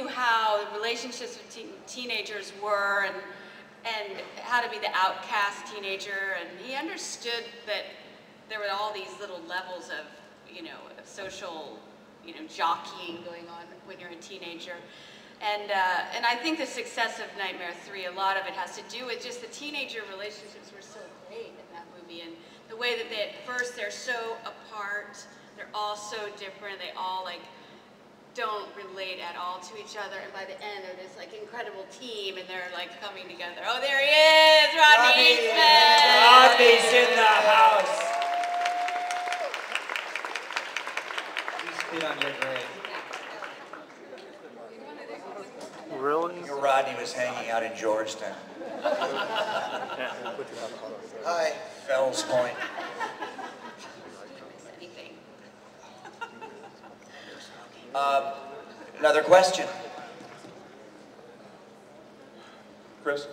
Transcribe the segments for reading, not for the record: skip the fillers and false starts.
how relationships with teenagers were and how to be the outcast teenager, and he understood that there were all these little levels of, of social, jockeying going on when you're a teenager. And I think the success of Nightmare 3, a lot of it has to do with just the teenager relationships were so great in that movie, and the way that at first they're so apart, they're all so different, they all don't relate at all to each other, and by the end they're this incredible team, and they're coming together. Oh, there he is, Rodney Eastman! Rodney's in the house. You spit on your grave. Really? Your Rodney was hanging out in Georgetown. Hi, Fells Point. Another question. Chris?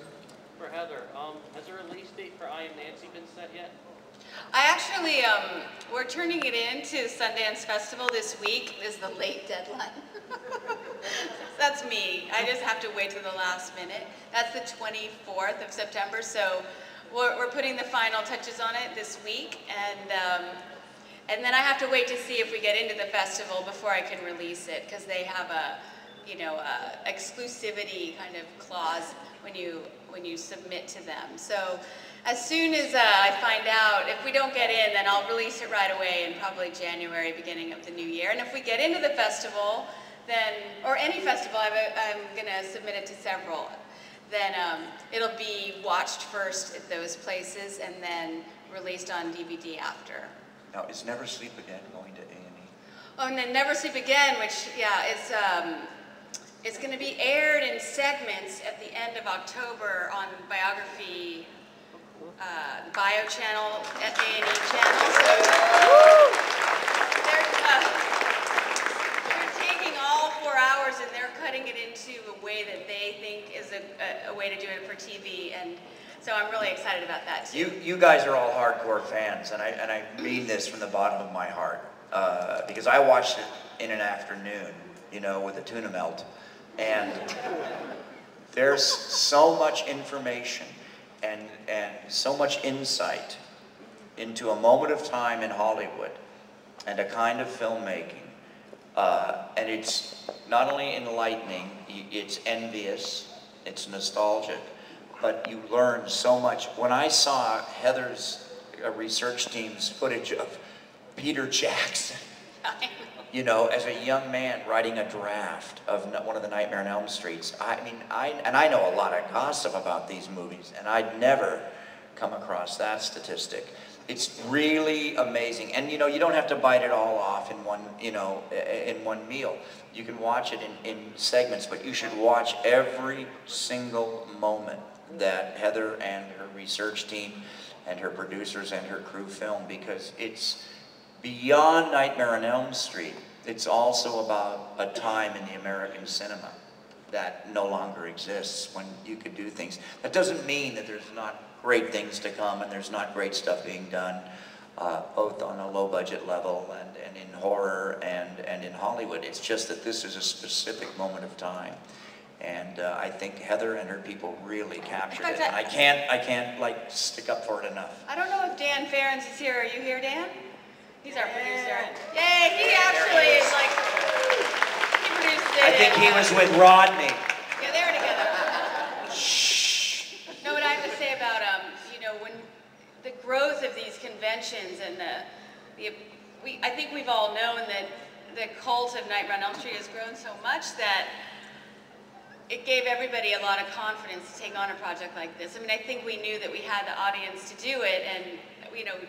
For Heather, has a release date for I Am Nancy been set yet? I actually, we're turning it in to Sundance Festival this week. This is the late deadline. That's me. I just have to wait till the last minute. That's the 24th of September, so we're putting the final touches on it this week, and then I have to wait to see if we get into the festival before I can release it, because they have a, exclusivity kind of clause when you submit to them. So as soon as I find out, if we don't get in, then I'll release it right away in probably January, beginning of the new year. And if we get into the festival, then, or any festival, I'm gonna submit it to several, then it'll be watched first at those places and then released on DVD after. Now, is Never Sleep Again going to A&E? Oh, and then Never Sleep Again, which, yeah, it's going to be aired in segments at the end of October on Biography, the Bio channel at A&E channel. So they're taking all 4 hours and they're cutting it into a way that they think is a way to do it for TV, and so I'm really excited about that too. You guys are all hardcore fans, and I mean this from the bottom of my heart, because I watched it in an afternoon, with a tuna melt, and there's so much information and so much insight into a moment of time in Hollywood and a kind of filmmaking, and it's not only enlightening, it's envious, it's nostalgic, but you learn so much. When I saw Heather's research team's footage of Peter Jackson, as a young man writing a draft of one of the Nightmare on Elm Streets, I know a lot of gossip about these movies, and I'd never come across that statistic. It's really amazing, and you don't have to bite it all off in one, in one meal. You can watch it in segments, but you should watch every single moment that Heather and her research team and her producers and her crew film, because it's beyond Nightmare on Elm Street. It's also about a time in the American cinema that no longer exists, when you could do things. That doesn't mean that there's not great things to come and there's not great stuff being done, both on a low budget level and in horror and in Hollywood. It's just that this is a specific moment of time. And I think Heather and her people really captured it. And I can't stick up for it enough. I don't know if Dan Ferens is here. Are you here, Dan? He's our producer. Yay, he actually is he produced it. I think he was with Rodney. Yeah, they were together. Shh. No, what I have to say about, when the growth of these conventions and I think we've all known that the cult of Nightmare on Elm Street has grown so much that it gave everybody a lot of confidence to take on a project like this. I think we knew that we had the audience to do it, and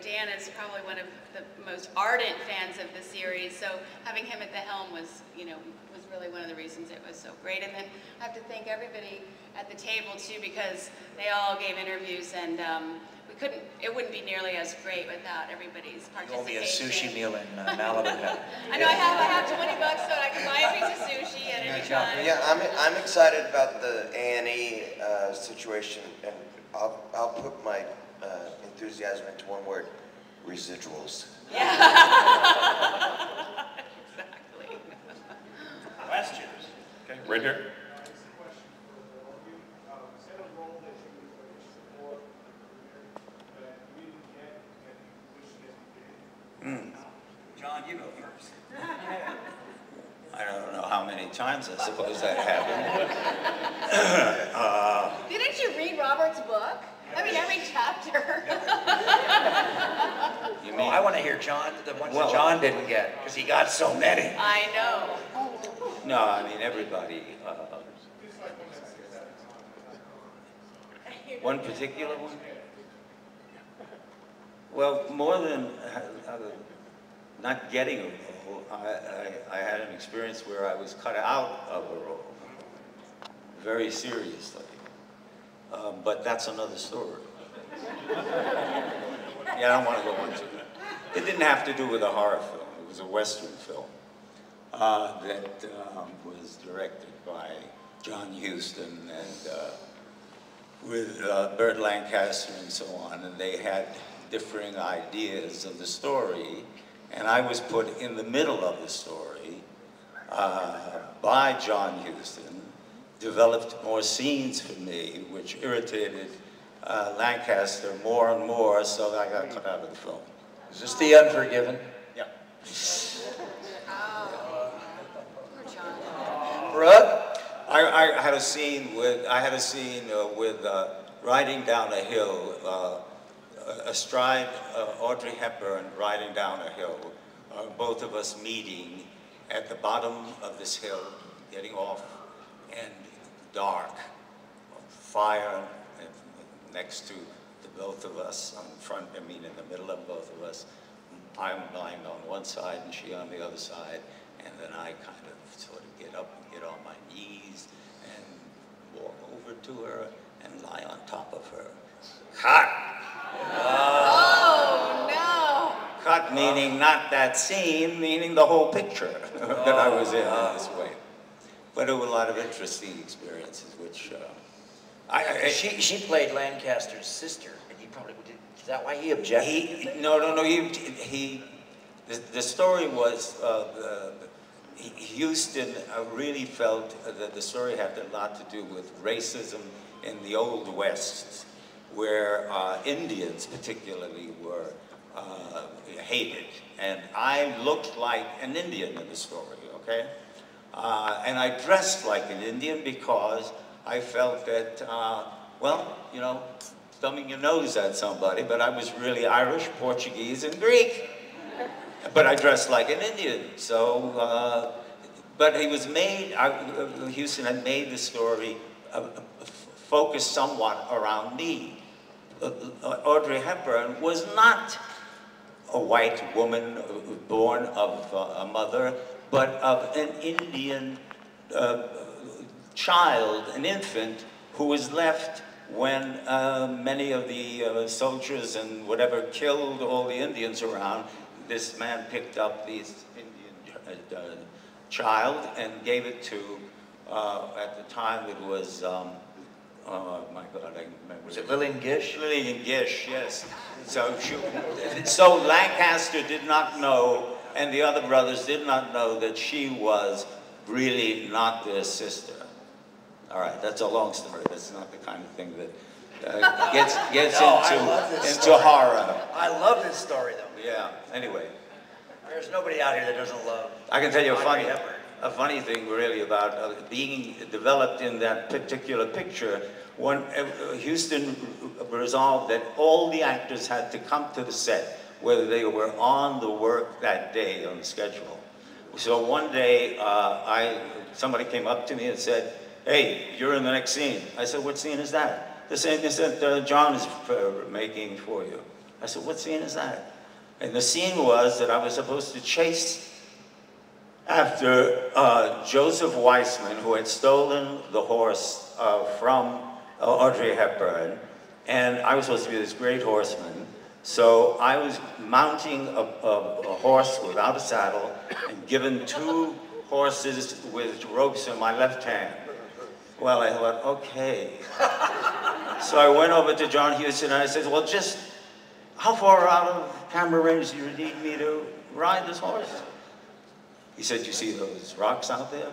Dan is probably one of the most ardent fans of the series, so having him at the helm was really one of the reasons it was so great. And then I have to thank everybody at the table too, because they all gave interviews, and it wouldn't be nearly as great without everybody's participation. Only a sushi meal in Malibu. I know I have $20 so I can buy a piece of sushi at any time. Yeah, I'm excited about the A&E situation, and I'll put my enthusiasm into one word: residuals. Yeah. Exactly. Questions? Okay. Right here. John, you go first. I don't know how many times I suppose that happened. Didn't you read Robert's book? I mean, every chapter. You Well, mean? I want to hear John, the ones that John didn't get, because he got so many. I know. No, I mean everybody. One particular one? Well, more than not getting a role, I had an experience where I was cut out of a role, very seriously. But that's another story. Yeah, I don't want to go into it. It didn't have to do with a horror film. It was a Western film that was directed by John Huston and with Burt Lancaster and so on. And they had differing ideas of the story. And I was put in the middle of the story by John Huston, developed more scenes for me, which irritated Lancaster more and more, so I got cut out of the film. Is this The Unforgiven? Yeah. Poor John. Brooke? I had a scene with riding down a hill, astride Audrey Hepburn riding down a hill, both of us meeting at the bottom of this hill, getting off, and dark, fire next to the both of us, in the middle of both of us. I'm lying on one side and she on the other side, and then I kind of sort of get up and get on my knees and walk over to her and lie on top of her. Cut! Oh, no. Cut meaning not that scene, meaning the whole picture that I was in this way. But there were a lot of interesting experiences, which She played Lancaster's sister, and he probably did. Is that why he objected? No. The story was Houston really felt that the story had a lot to do with racism in the Old West, where Indians particularly were hated, and I looked like an Indian in the story. Okay, and I dressed like an Indian because I felt that, well, you know, thumbing your nose at somebody, but I was really Irish, Portuguese, and Greek. But I dressed like an Indian, so, but he was made, Houston had made the story focus somewhat around me. Audrey Hepburn was not a white woman born of a mother, but of an Indian child, an infant, who was left when many of the soldiers and whatever killed all the Indians around. This man picked up this Indian child and gave it to, at the time it was, oh my God, I remember. Was it Lillian Gish? Lillian Gish, yes. So Lancaster did not know, and the other brothers did not know that she was really not their sister. All right, that's a long story. That's not the kind of thing that gets into horror. I love this story, though. Yeah, anyway. There's nobody out here that doesn't love. I can tell you Audrey Hepburn. a funny thing really about being developed in that particular picture. When Houston resolved that all the actors had to come to the set, whether they were on the work that day on the schedule. So one day, somebody came up to me and said, "Hey, you're in the next scene." I said, "What scene is that?" The scene that John is making for you. I said, "What scene is that?" And the scene was that I was supposed to chase after Joseph Weissman, who had stolen the horse from Audrey Hepburn, and I was supposed to be this great horseman. So I was mounting a horse without a saddle and given 2 horses with ropes in my left hand. Well, I thought, okay. So I went over to John Huston and I said, well, just how far out of camera range do you need me to ride this horse? He said, you see those rocks out there?